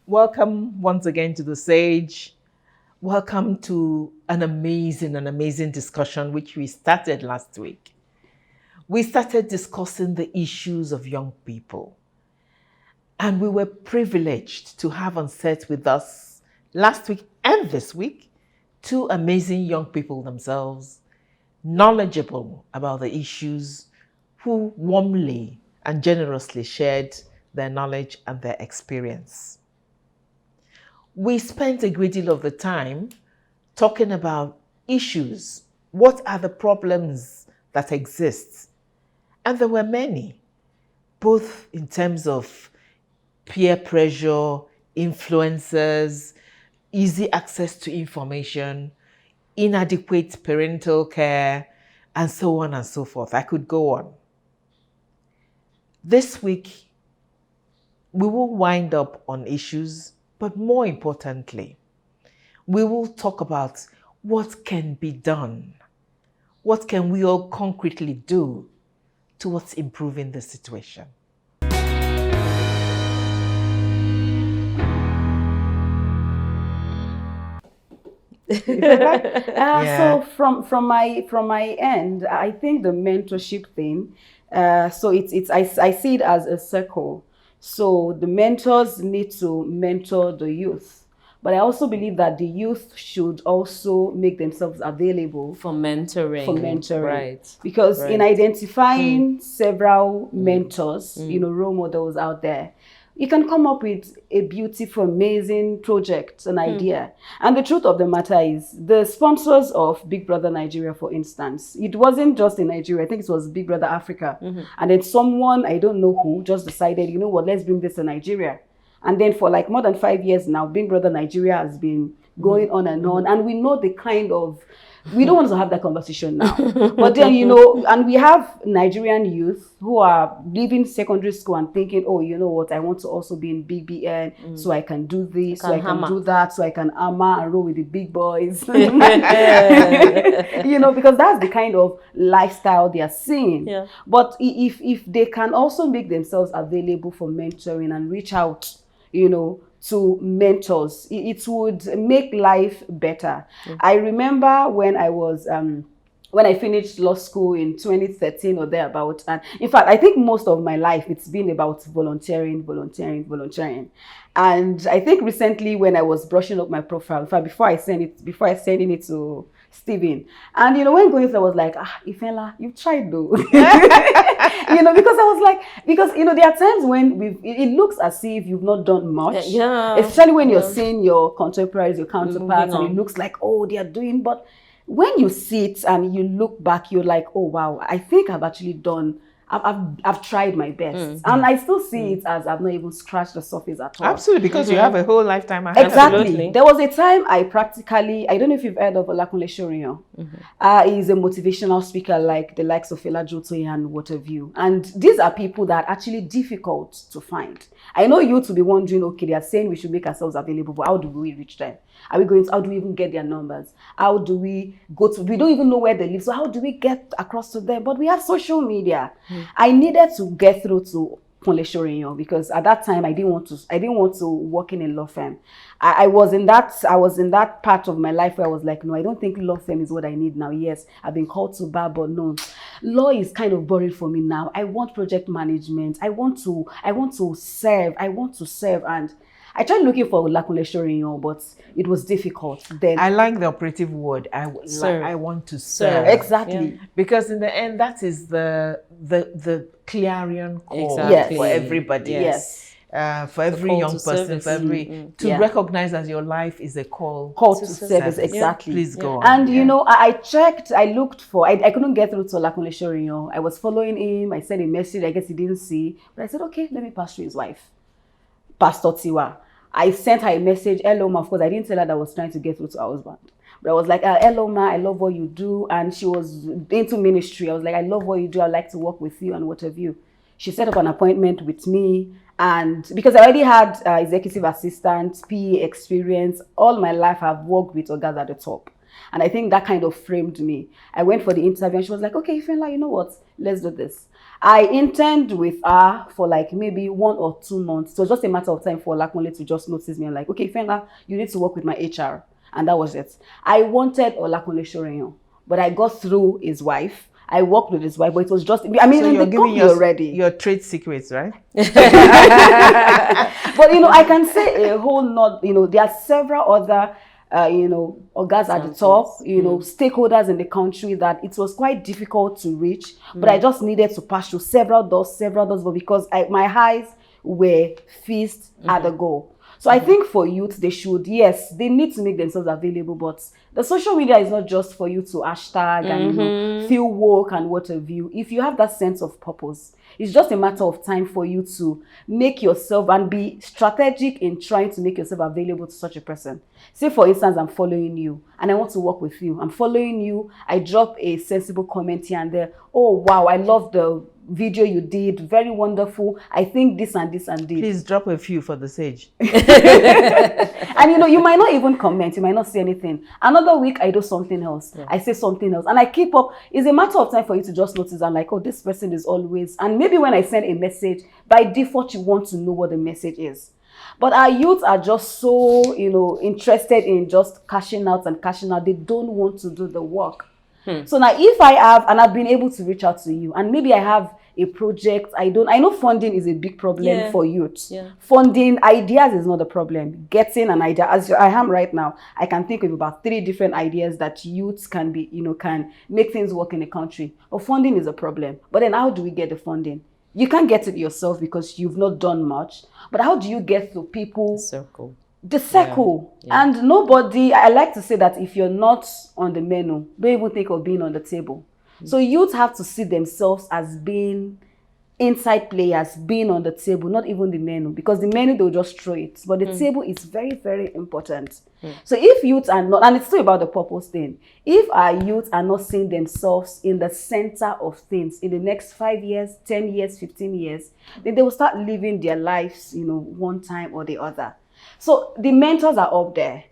Welcome once again to the Sage. Welcome to an amazing discussion which we started last week. We started discussing the issues of young people. And we were privileged to have on set with us last week and this week two amazing young people themselves, knowledgeable about the issues, who warmly and generously shared their knowledge and their experience. We spent a great deal of the time talking about issues. What are the problems that exist? And there were many, both in terms of peer pressure, influencers, easy access to information, inadequate parental care, and so on and so forth. I could go on. This week, we will wind up on issues, but more importantly, we will talk about what can be done. What can we all concretely do towards improving the situation? So from my end, I think the mentorship thing. So I see it as a circle. So the mentors need to mentor the youth, but I also believe that the youth should also make themselves available for mentoring. Right. Because in identifying several mentors, role models out there, you can come up with a beautiful, amazing project, an idea. And the truth of the matter is, the sponsors of Big Brother Nigeria, for instance, it wasn't just in Nigeria. I think it was Big Brother Africa. And then someone, I don't know who, just decided, you know what, let's bring this to Nigeria. And then for like more than 5 years now, Big Brother Nigeria has been going on and on. And we know the kind of, we don't want to have that conversation now. But then, and we have Nigerian youth who are leaving secondary school and thinking, oh, you know what, I want to also be in BBN, so I can do this, so I can do that, so I can hammer and roll with the big boys. Because that's the kind of lifestyle they are seeing. Yeah. But if they can also make themselves available for mentoring and reach out, to mentors, it would make life better. I remember when I was when I finished law school in 2013 or thereabout, and in fact I think most of my life it's been about volunteering. And I think recently when I was brushing up my profile, in fact before I sending it to Stephen, and when going through, I was like, Ifela, you've tried though. Because I was like, there are times when it looks as if you've not done much, especially when you're seeing your contemporaries, your counterparts, and it looks like, oh, they are doing, but when you sit and you look back, you're like, oh wow, I think I've actually done, I've tried my best. And I still see it as I've not even scratched the surface at all. Absolutely, because you have a whole lifetime ahead. Exactly. Absolutely. There was a time I don't know if you've heard of Olakunle Shoriyan. He's a motivational speaker like the likes of Fela Jotoye and what have you. And these are people that are actually difficult to find. I know you to be wondering, okay, they are saying we should make ourselves available, but how do we reach them? How do we even get their numbers? How do we we don't even know where they live, so how do we get across to them? But we have social media. I needed to get through to Kunle Shoriyan because at that time I didn't want to work in a law firm. I was in that part of my life where I was like, no, I don't think law firm is what I need now. Yes, I've been called to bar, but no, law is kind of boring for me now. I want project management. I want to serve. And I tried looking for Olakunle Shoriyan, but it was difficult. Then I like the operative word. I want to serve. Exactly. Because in the end, that is the clarion call for everybody. Yes. For every young person, for every to recognize that your life is a call to service. Exactly. Please go on. And I checked, I looked for, I couldn't get through to Olakunle Shoriyan. I was following him. I sent a message. I guess he didn't see, but I said, okay, let me pass through his wife, Pastor Tiwa. I sent her a message, hello ma. Of course, I didn't tell her that I was trying to get through to her husband. But I was like, hello ma, I love what you do. And she was into ministry. I was like, I love what you do. I'd like to work with you and what have you. She set up an appointment with me. And because I already had executive assistant, PA experience, all my life I've worked with Ogas at the top. And I think that kind of framed me. I went for the interview and she was like, okay, Ifenla, you know what? Let's do this. I interned with her for like maybe 1 or 2 months. So it was just a matter of time for Olakunle to just notice me and like, okay, Ifenla, you need to work with my HR. And that was it. I wanted Olakunle Shorenyo, but I got through his wife. I worked with his wife, but it was just, I mean, so you're giving your trade secrets, right? But, I can say a whole lot, there are several other, organs at the top, stakeholders in the country that it was quite difficult to reach, but I just needed to pass through several doors, but because my eyes were fixed at the goal. So I think for youth, they need to make themselves available, but the social media is not just for you to hashtag and feel woke and what have you. If you have that sense of purpose, it's just a matter of time for you to make yourself and be strategic in trying to make yourself available to such a person. Say, for instance, I'm following you and I want to work with you. I'm following you. I drop a sensible comment here and there. Oh, wow, I love the video you did. Very wonderful. I think this and this and this. Please drop a few for the sage. And you might not even comment. You might not say anything. Another week, I do something else. Yeah. I say something else. And I keep up. It's a matter of time for you to just notice. I'm like, oh, this person is always. And maybe when I send a message, by default, you want to know what the message is. But our youth are just so, interested in just cashing out. They don't want to do the work. So now if I have, and I've been able to reach out to you, and maybe I have a project, I know funding is a big problem for youth. Yeah. Funding, ideas is not a problem. Getting an idea, as I am right now, I can think of about 3 different ideas that youths can be, can make things work in the country. But funding is a problem. But then how do we get the funding? You can't get it yourself because you've not done much. But how do you get to people? The circle. Yeah. And nobody, I like to say that if you're not on the menu, don't even think of being on the table. So youth have to see themselves as being inside players, being on the table, not even the menu, because the menu, they'll just throw it. But the table is very, very important. So if youth are not, and it's still about the purpose thing, if our youth are not seeing themselves in the center of things in the next 5 years, 10 years, 15 years, then they will start living their lives, one time or the other. So the mentors are up there.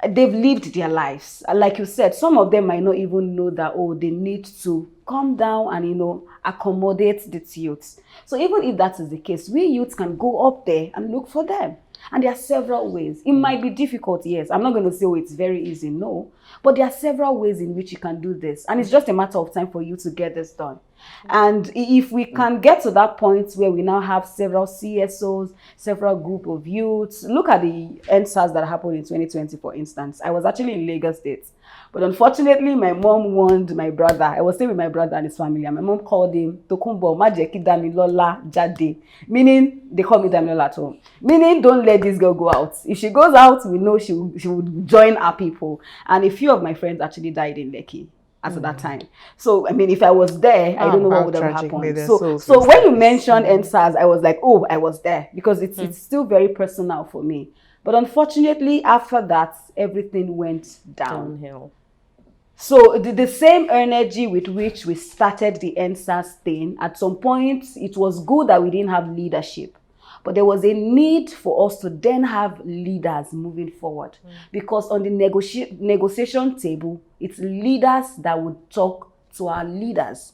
They've lived their lives. Like you said, some of them might not even know that, they need to calm down and, accommodate the youths. So even if that is the case, we youths can go up there and look for them. And there are several ways. It might be difficult, yes. I'm not going to say, it's very easy, no. But there are several ways in which you can do this. And it's just a matter of time for you to get this done. And if we can get to that point where we now have several CSOs, several group of youths, look at the EndSARS that happened in 2020, for instance. I was actually in Lagos State. But unfortunately, my mom warned my brother. I was staying with my brother and his family. And my mom called him, Tokumbo, Majeki Damilola Jade. Meaning, they call me Damilola at home. Meaning, don't let this girl go out. If she goes out, we know she would join our people. And a few of my friends actually died in Lekki at that time. So, I mean, if I was there, I don't know what would have happened. So when you mentioned EndSARS, I was like, oh, I was there. Because it's still very personal for me. But unfortunately, after that, everything went downhill. So the same energy with which we started the EndSARS thing, at some point, it was good that we didn't have leadership. But there was a need for us to then have leaders moving forward. Because on the negotiation table, it's leaders that would talk to our leaders.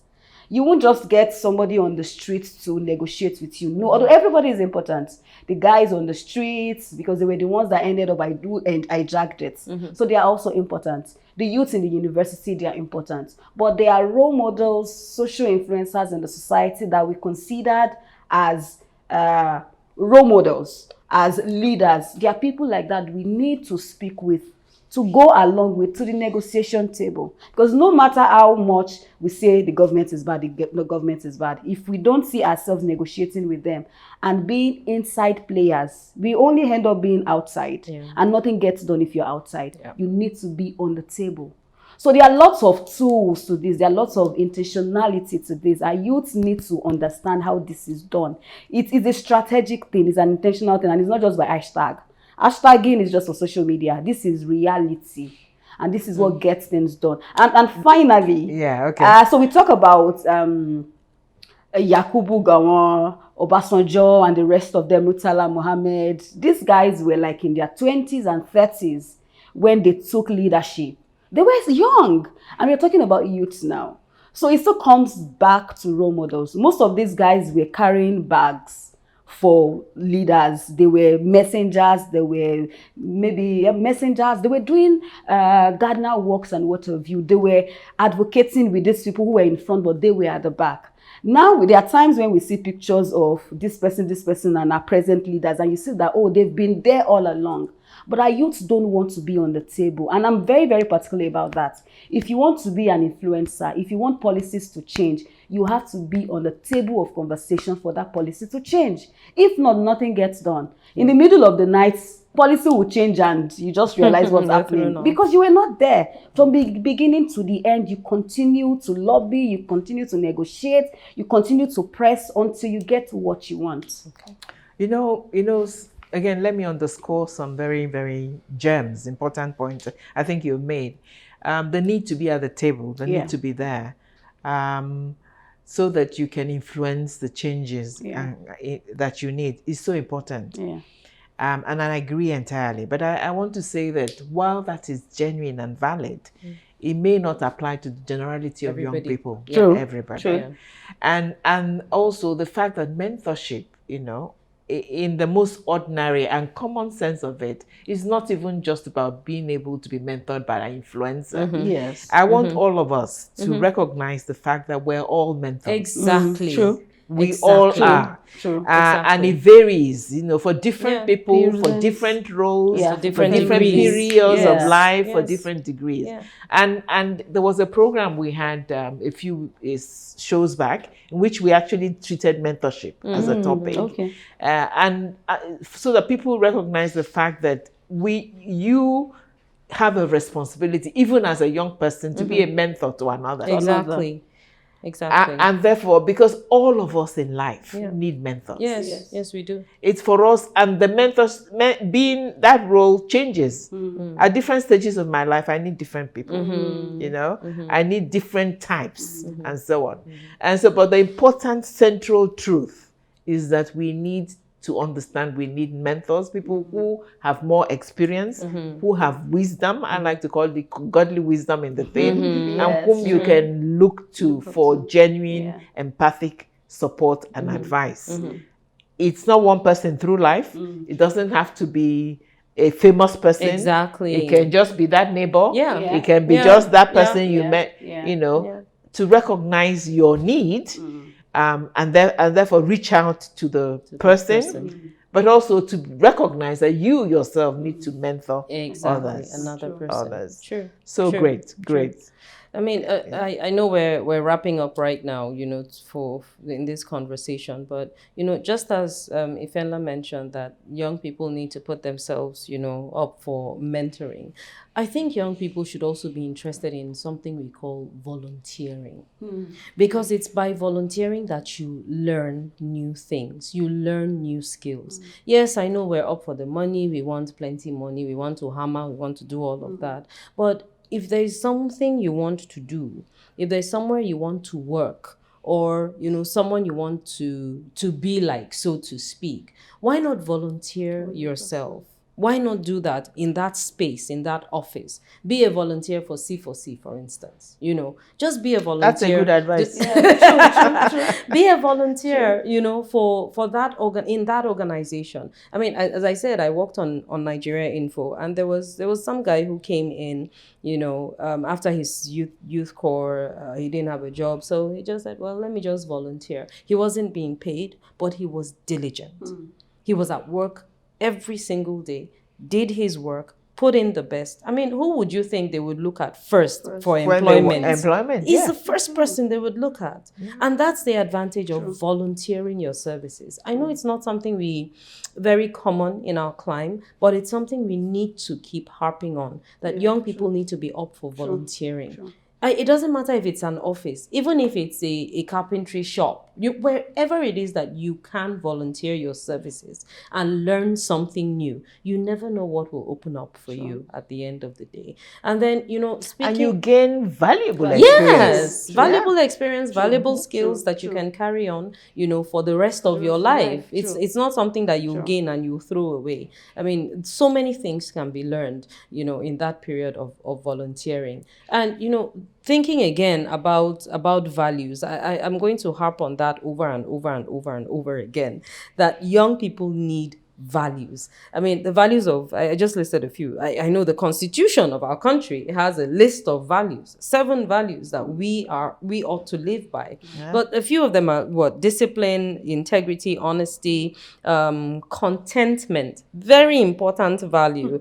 You won't just get somebody on the street to negotiate with you. No, although everybody is important. The guys on the streets, because they were the ones that ended up and hijacked it. So they are also important. The youth in the university, they are important. But they are role models, social influencers in the society that we considered as role models, as leaders. There are people like that we need to speak with, to go along with, to the negotiation table. Because no matter how much we say the government is bad, the government is bad, if we don't see ourselves negotiating with them and being inside players, we only end up being outside. And nothing gets done if you're outside. You need to be on the table. So there are lots of tools to this. There are lots of intentionality to this. Our youth need to understand how this is done. It is a strategic thing. It's an intentional thing. And it's not just by hashtag. Hashtagging is just for social media. This is reality. And this is what gets things done. And finally, so we talk about Yakubu Gowon, Obasanjo, and the rest of them, Murtala Mohammed. These guys were like in their 20s and 30s when they took leadership. They were young. And we're talking about youths now. So it still comes back to role models. Most of these guys were carrying bags for leaders. They were messengers. They were maybe messengers. They were doing gardener works and what have you. They were advocating with these people who were in front, but they were at the back. Now, there are times when we see pictures of this person, and our present leaders, and you see that, oh, they've been there all along. But our youths don't want to be on the table. And I'm very, very particular about that. If you want to be an influencer, if you want policies to change, you have to be on the table of conversation for that policy to change. If not, nothing gets done. In the middle of the night, policy will change and you just realize what's happening. Because you were not there. From the beginning to the end, you continue to lobby, you continue to negotiate, you continue to press until you get what you want. Okay. You know, again, let me underscore some very, very gems, important points I think you've made. The need to be at the table, the need to be there, so that you can influence the changes that you need is so important. Yeah. And I agree entirely. But I want to say that while that is genuine and valid, it may not apply to the generality of young people. True. Everybody. True. And also the fact that mentorship, in the most ordinary and common sense of it, is not even just about being able to be mentored by an influencer. Yes. I want all of us to recognize the fact that we're all mentors. Exactly. True. We all are. True. And it varies, for different people, for different roles, for different periods of life, for Yes. different degrees. Yeah. And there was a program we had a few shows back in which we actually treated mentorship as a topic. Okay. So that people recognize the fact that you have a responsibility, even as a young person, to be a mentor to another. Exactly. Exactly. And therefore, because all of us in life need mentors. Yes, we do. It's for us, and the mentors, being that role changes. At different stages of my life, I need different people, I need different types and so on. And so, but the important central truth is that we need to understand we need mentors, people who have more experience, who have wisdom, I like to call it godly wisdom in the thing, and whom you can look to for genuine, empathic support and advice. It's not one person through life. It doesn't have to be a famous person. Exactly. It can just be that neighbor. Yeah. It can be just that person you met, to recognize your need. And therefore reach out to the person, but also to recognize that you yourself need to mentor others. Another person. True. So True. Great. I mean, I know we're wrapping up right now, for in this conversation, but just as Ifenla mentioned that young people need to put themselves, up for mentoring. I think young people should also be interested in something we call volunteering, because it's by volunteering that you learn new things, you learn new skills. Yes, I know we're up for the money, we want plenty money, we want to hammer, we want to do all of that, but if there's something you want to do, if there's somewhere you want to work, or someone you want to be like, so to speak, why not volunteer yourself? Why not do that in that space, in that office? Be a volunteer for C4C, for instance. Just be a volunteer. That's a good advice. True. Be a volunteer, for that in that organization. I mean, as I said, I worked on Nigeria Info, and there was some guy who came in, after his youth corps, he didn't have a job, so he just said, well, let me just volunteer. He wasn't being paid, but he was diligent. He was at work every single day, did his work, put in the best. I mean, who would you think they would look at first for employment? He's the first person they would look at. And that's the advantage of volunteering your services. I know it's not something very common in our climb, but it's something we need to keep harping on, that young people need to be up for volunteering. It doesn't matter if it's an office, even if it's a carpentry shop, wherever it is that you can volunteer your services and learn something new, you never know what will open up for you at the end of the day. And then, speaking... And you gain valuable experience. Yes, valuable experience, valuable skills that you can carry on, for the rest of your life. It's not something that you gain and you throw away. I mean, so many things can be learned, in that period of volunteering. And, thinking again about values, I'm going to harp on that over and over and over and over again, that young people need values. I mean, the values of, I just listed a few. I know the constitution of our country has a list of values, 7 values that we ought to live by. Yeah. But a few of them are what? Discipline, integrity, honesty, contentment, very important value,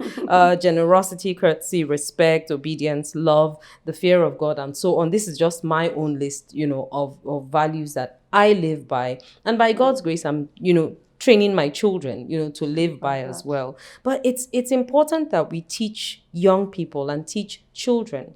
generosity, courtesy, respect, obedience, love, the fear of God, and so on. This is just my own list, of values that I live by. And by God's grace, I'm, training my children, to live by as well. But it's important that we teach young people and teach children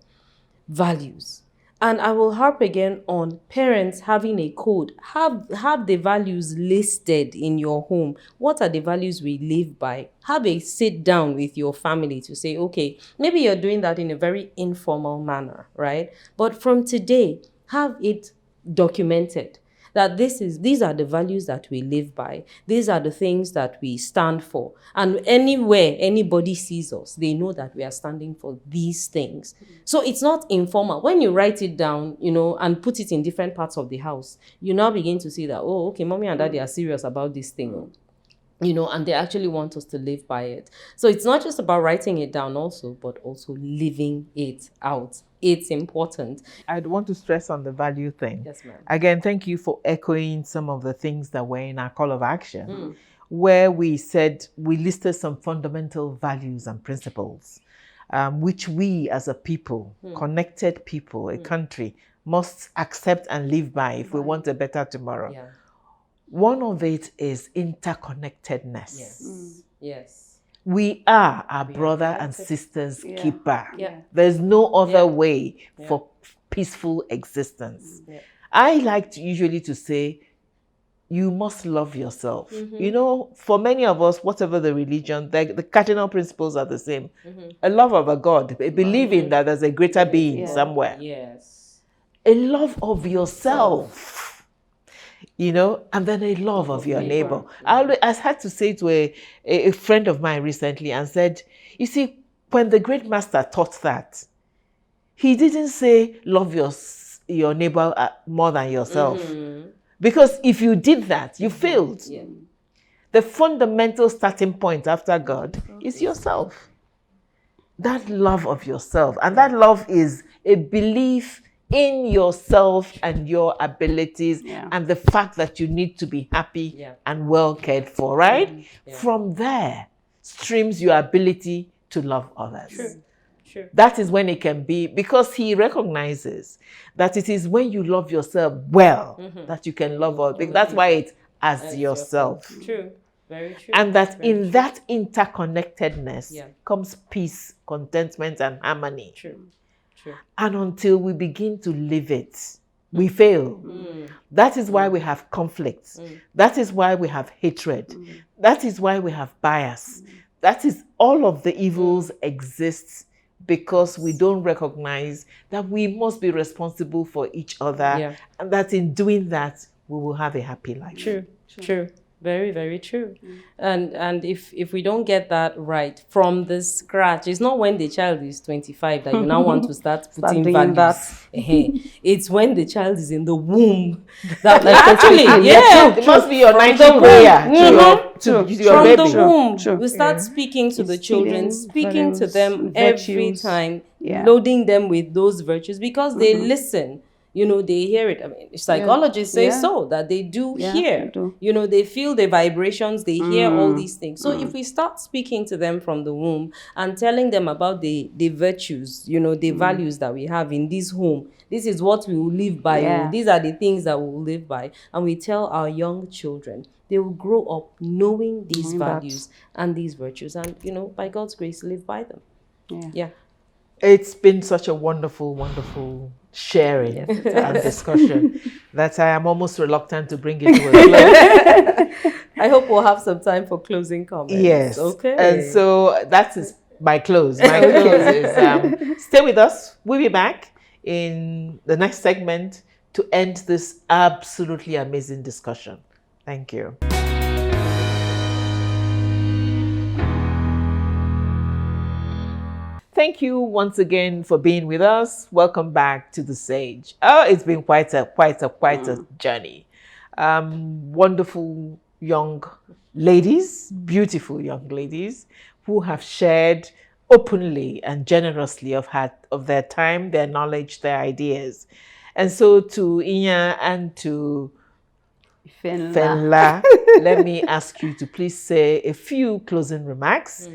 values. And I will harp again on parents having a code. Have the values listed in your home. What are the values we live by? Have a sit down with your family to say, okay, maybe you're doing that in a very informal manner, right? But from today, have it documented. That these are the values that we live by. These are the things that we stand for. And anywhere anybody sees us, they know that we are standing for these things. So it's not informal. When you write it down, and put it in different parts of the house, you now begin to see that, oh, okay, mommy and daddy are serious about this thing. And they actually want us to live by it. So it's not just about writing it down also, but also living it out. It's important. I'd want to stress on the value thing. Yes, ma'am. Again, thank you for echoing some of the things that were in our call of action, where we listed some fundamental values and principles, which we as a people, connected people, a country, must accept and live by if we want a better tomorrow. Yeah. One of it is interconnectedness. Yes. Yes. We are our brother and sister's keeper. Yeah. There's no other way for peaceful existence. Yeah. I like usually to say, you must love yourself. For many of us, whatever the religion, the cardinal principles are the same. A love of a God, a believing that there's a greater being somewhere. Yes. A love of yourself. And then a love of your neighbor. I had to say to a friend of mine recently and said, you see, when the great master taught that, he didn't say love your neighbor more than yourself. Because if you did that, you failed. Yeah. The fundamental starting point after God is yourself. That love of yourself. And that love is a belief in yourself and your abilities and the fact that you need to be happy and well cared for, right? Yeah. From there streams your ability to love others. True. That is when it can be, because he recognizes that it is when you love yourself well that you can love others. That's why it's as yourself. True. Very true. And that in that interconnectedness comes peace, contentment, and harmony. True. And until we begin to live it, we fail. That is why we have conflicts. That is why we have hatred. That is why we have bias. That is all of the evils exist because we don't recognize that we must be responsible for each other and that in doing that, we will have a happy life. True. Very, very true. And if we don't get that right from the scratch, it's not when the child is 25 that you now want to start putting values. It's when the child is in the womb that actually, it must be your nightly prayer to your baby. From the womb, we start speaking to the children, speaking to them every time, loading them with those virtues because they listen. They hear it. I mean, psychologists say so, that they do hear. They do. They feel the vibrations, they hear all these things. So if we start speaking to them from the womb and telling them about the virtues, the values that we have in this home, this is what we will live by. These are the things that we will live by. And we tell our young children, they will grow up knowing these values and these virtues and, by God's grace, live by them. Yeah. It's been such a wonderful, wonderful sharing Yes, it and has. discussion that I am almost reluctant to bring it to a close. I hope we'll have some time for closing comments. Yes. And Okay. so that is my close. My close is stay with us. We'll be back in the next segment to end this absolutely amazing discussion. Thank you. Thank you once again for being with us. Welcome back to the Sage. Oh, it's been quite a journey. Wonderful young ladies, beautiful young ladies, who have shared openly and generously of their time, their knowledge, their ideas. And so to Inya and to Fenla, let me ask you to please say a few closing remarks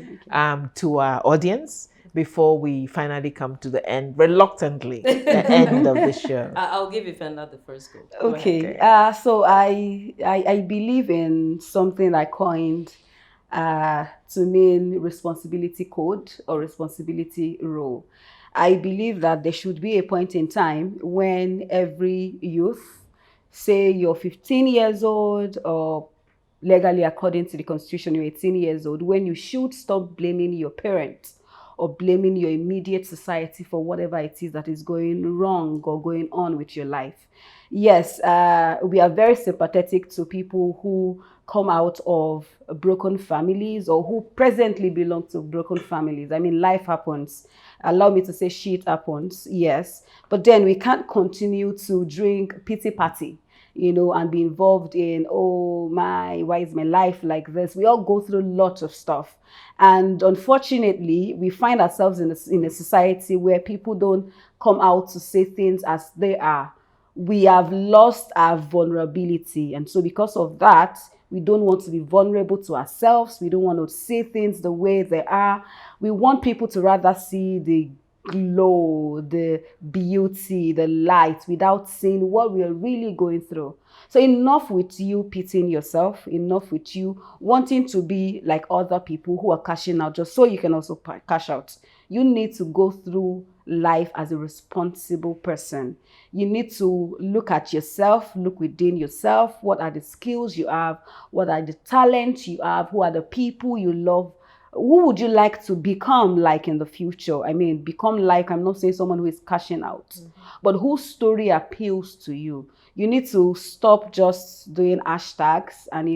to our audience before we finally come to the end, reluctantly, the end of the show. I'll give you another first go. Okay. So I believe in something I coined to mean responsibility code or responsibility role. I believe that there should be a point in time when every youth, say you're 15 years old or legally according to the constitution you're 18 years old, when you should stop blaming your parents or blaming your immediate society for whatever it is that is going wrong or going on with your life. Yes, we are very sympathetic to people who come out of broken families or who presently belong to broken families. I mean, life happens. Allow me to say shit happens, yes. But then we can't continue to drink pity party, and be involved in, oh my, why is my life like this? We all go through lots of stuff. And unfortunately, we find ourselves in a society where people don't come out to say things as they are. We have lost our vulnerability. And so because of that, we don't want to be vulnerable to ourselves. We don't want to say things the way they are. We want people to rather see the glow, the beauty, the light without seeing what we are really going through. So enough with you pitying yourself, enough with you wanting to be like other people who are cashing out just so you can also cash out. You need to go through life as a responsible person. You need to look at yourself, look within yourself. What are the skills you have? What are the talents you have? Who are the people you love? Who would you like to become like in the future? I mean, become like, I'm not saying someone who is cashing out, but whose story appeals to you. You need to stop just doing hashtags and,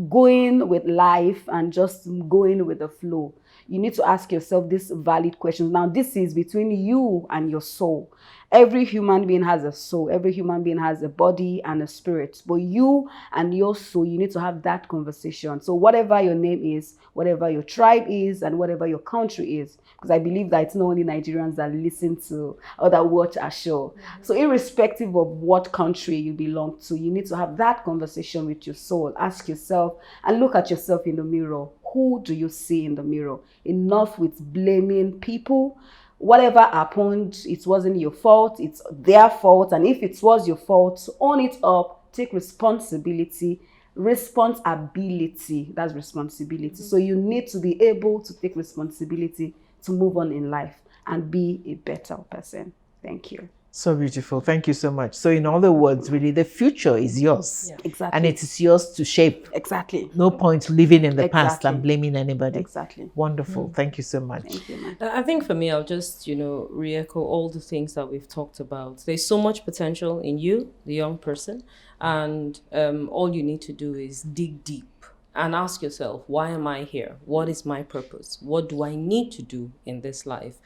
going with life and just going with the flow. You need to ask yourself these valid questions. Now, this is between you and your soul. Every human being has a soul. Every human being has a body and a spirit. But you and your soul, you need to have that conversation. So whatever your name is, whatever your tribe is, and whatever your country is, because I believe that it's not only Nigerians that listen to or that watch our show. So irrespective of what country you belong to, you need to have that conversation with your soul. Ask yourself and look at yourself in the mirror. Who do you see in the mirror? Enough with blaming people. Whatever happened, it wasn't your fault, it's their fault. And if it was your fault, own it up, take responsibility. Responsibility, that's responsibility. So you need to be able to take responsibility to move on in life and be a better person. Thank you. So beautiful. Thank you so much. So in other words, really, the future is yours. Yeah. Exactly. And it is yours to shape. Exactly. No point living in the past Exactly. and blaming anybody. Exactly. Wonderful. Thank you so much. Thank you, man. I think for me, I'll just, re-echo all the things that we've talked about. There's so much potential in you, the young person, and all you need to do is dig deep and ask yourself, why am I here? What is my purpose? What do I need to do in this life?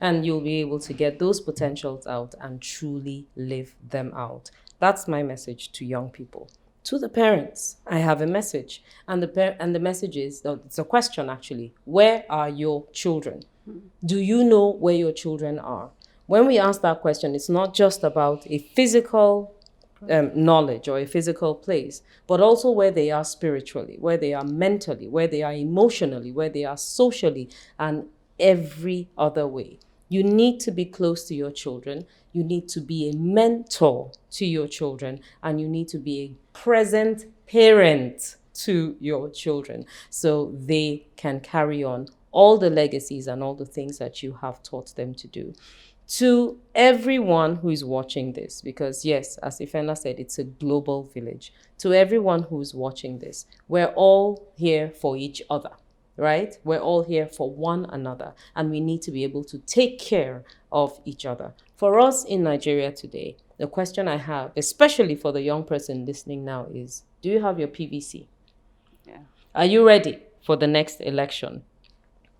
And you'll be able to get those potentials out and truly live them out. That's my message to young people. To the parents, I have a message. And the message is, it's a question actually, where are your children? Do you know where your children are? When we ask that question, it's not just about a physical knowledge or a physical place, but also where they are spiritually, where they are mentally, where they are emotionally, where they are socially, and every other way. You need to be close to your children. You need to be a mentor to your children, and you need to be a present parent to your children so they can carry on all the legacies and all the things that you have taught them to do. To everyone who is watching this, because yes, as Ifena said, it's a global village. To everyone who's watching this, we're all here for each other, right? We're all here for one another, and we need to be able to take care of each other. For us in Nigeria today, the question I have, especially for the young person listening now, is, do you have your PVC? Yeah. Are you ready for the next election?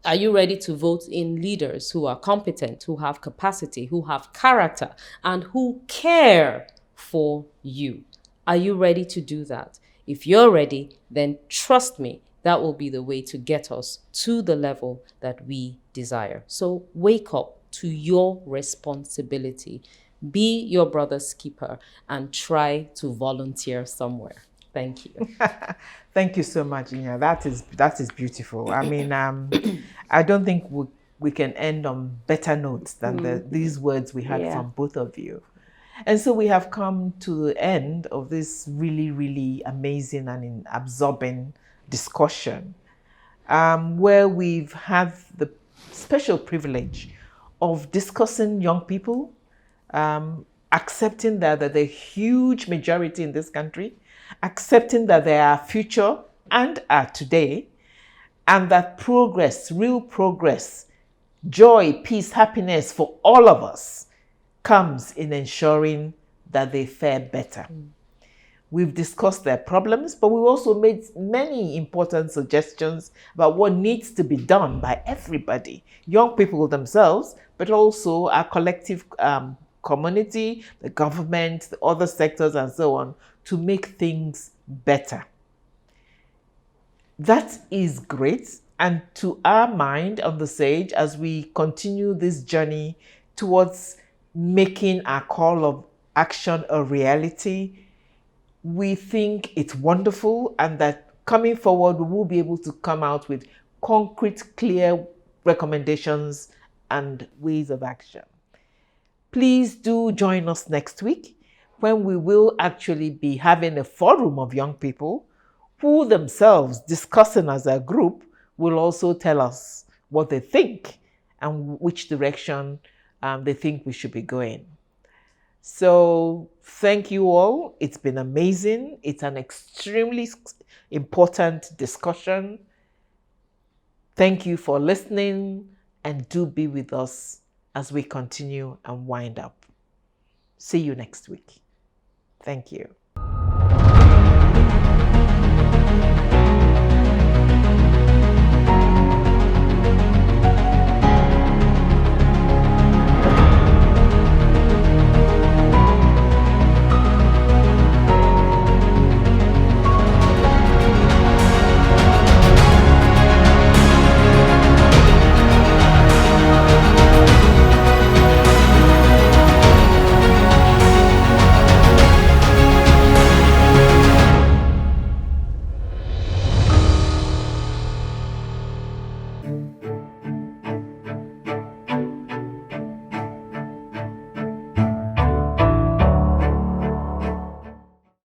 Are you ready to vote in leaders who are competent, who have capacity, who have character, and who care for you? Are you ready to do that? If you're ready, then trust me, that will be the way to get us to the level that we desire. So wake up to your responsibility. Be your brother's keeper and try to volunteer somewhere. Thank you. Thank you so much, Inya. That is beautiful. I mean, I don't think we can end on better notes than these words we had from both of you. And so we have come to the end of this really, really amazing and absorbing discussion, where we've had the special privilege of discussing young people, accepting that they're a huge majority in this country, accepting that they are future and are today, and that progress, real progress, joy, peace, happiness for all of us comes in ensuring that they fare better. We've discussed their problems, but we've also made many important suggestions about what needs to be done by everybody, young people themselves, but also our collective community, the government, the other sectors, and so on, to make things better. That is great. And to our mind on the Sage, as we continue this journey towards making our call of action a reality, we think it's wonderful, and that coming forward, we will be able to come out with concrete, clear recommendations and ways of action. Please do join us next week, when we will actually be having a forum of young people who themselves, discussing as a group, will also tell us what they think and which direction they think we should be going. So thank you all. It's been amazing. It's an extremely important discussion. Thank you for listening, and do be with us as we continue and wind up. See you next week. Thank you.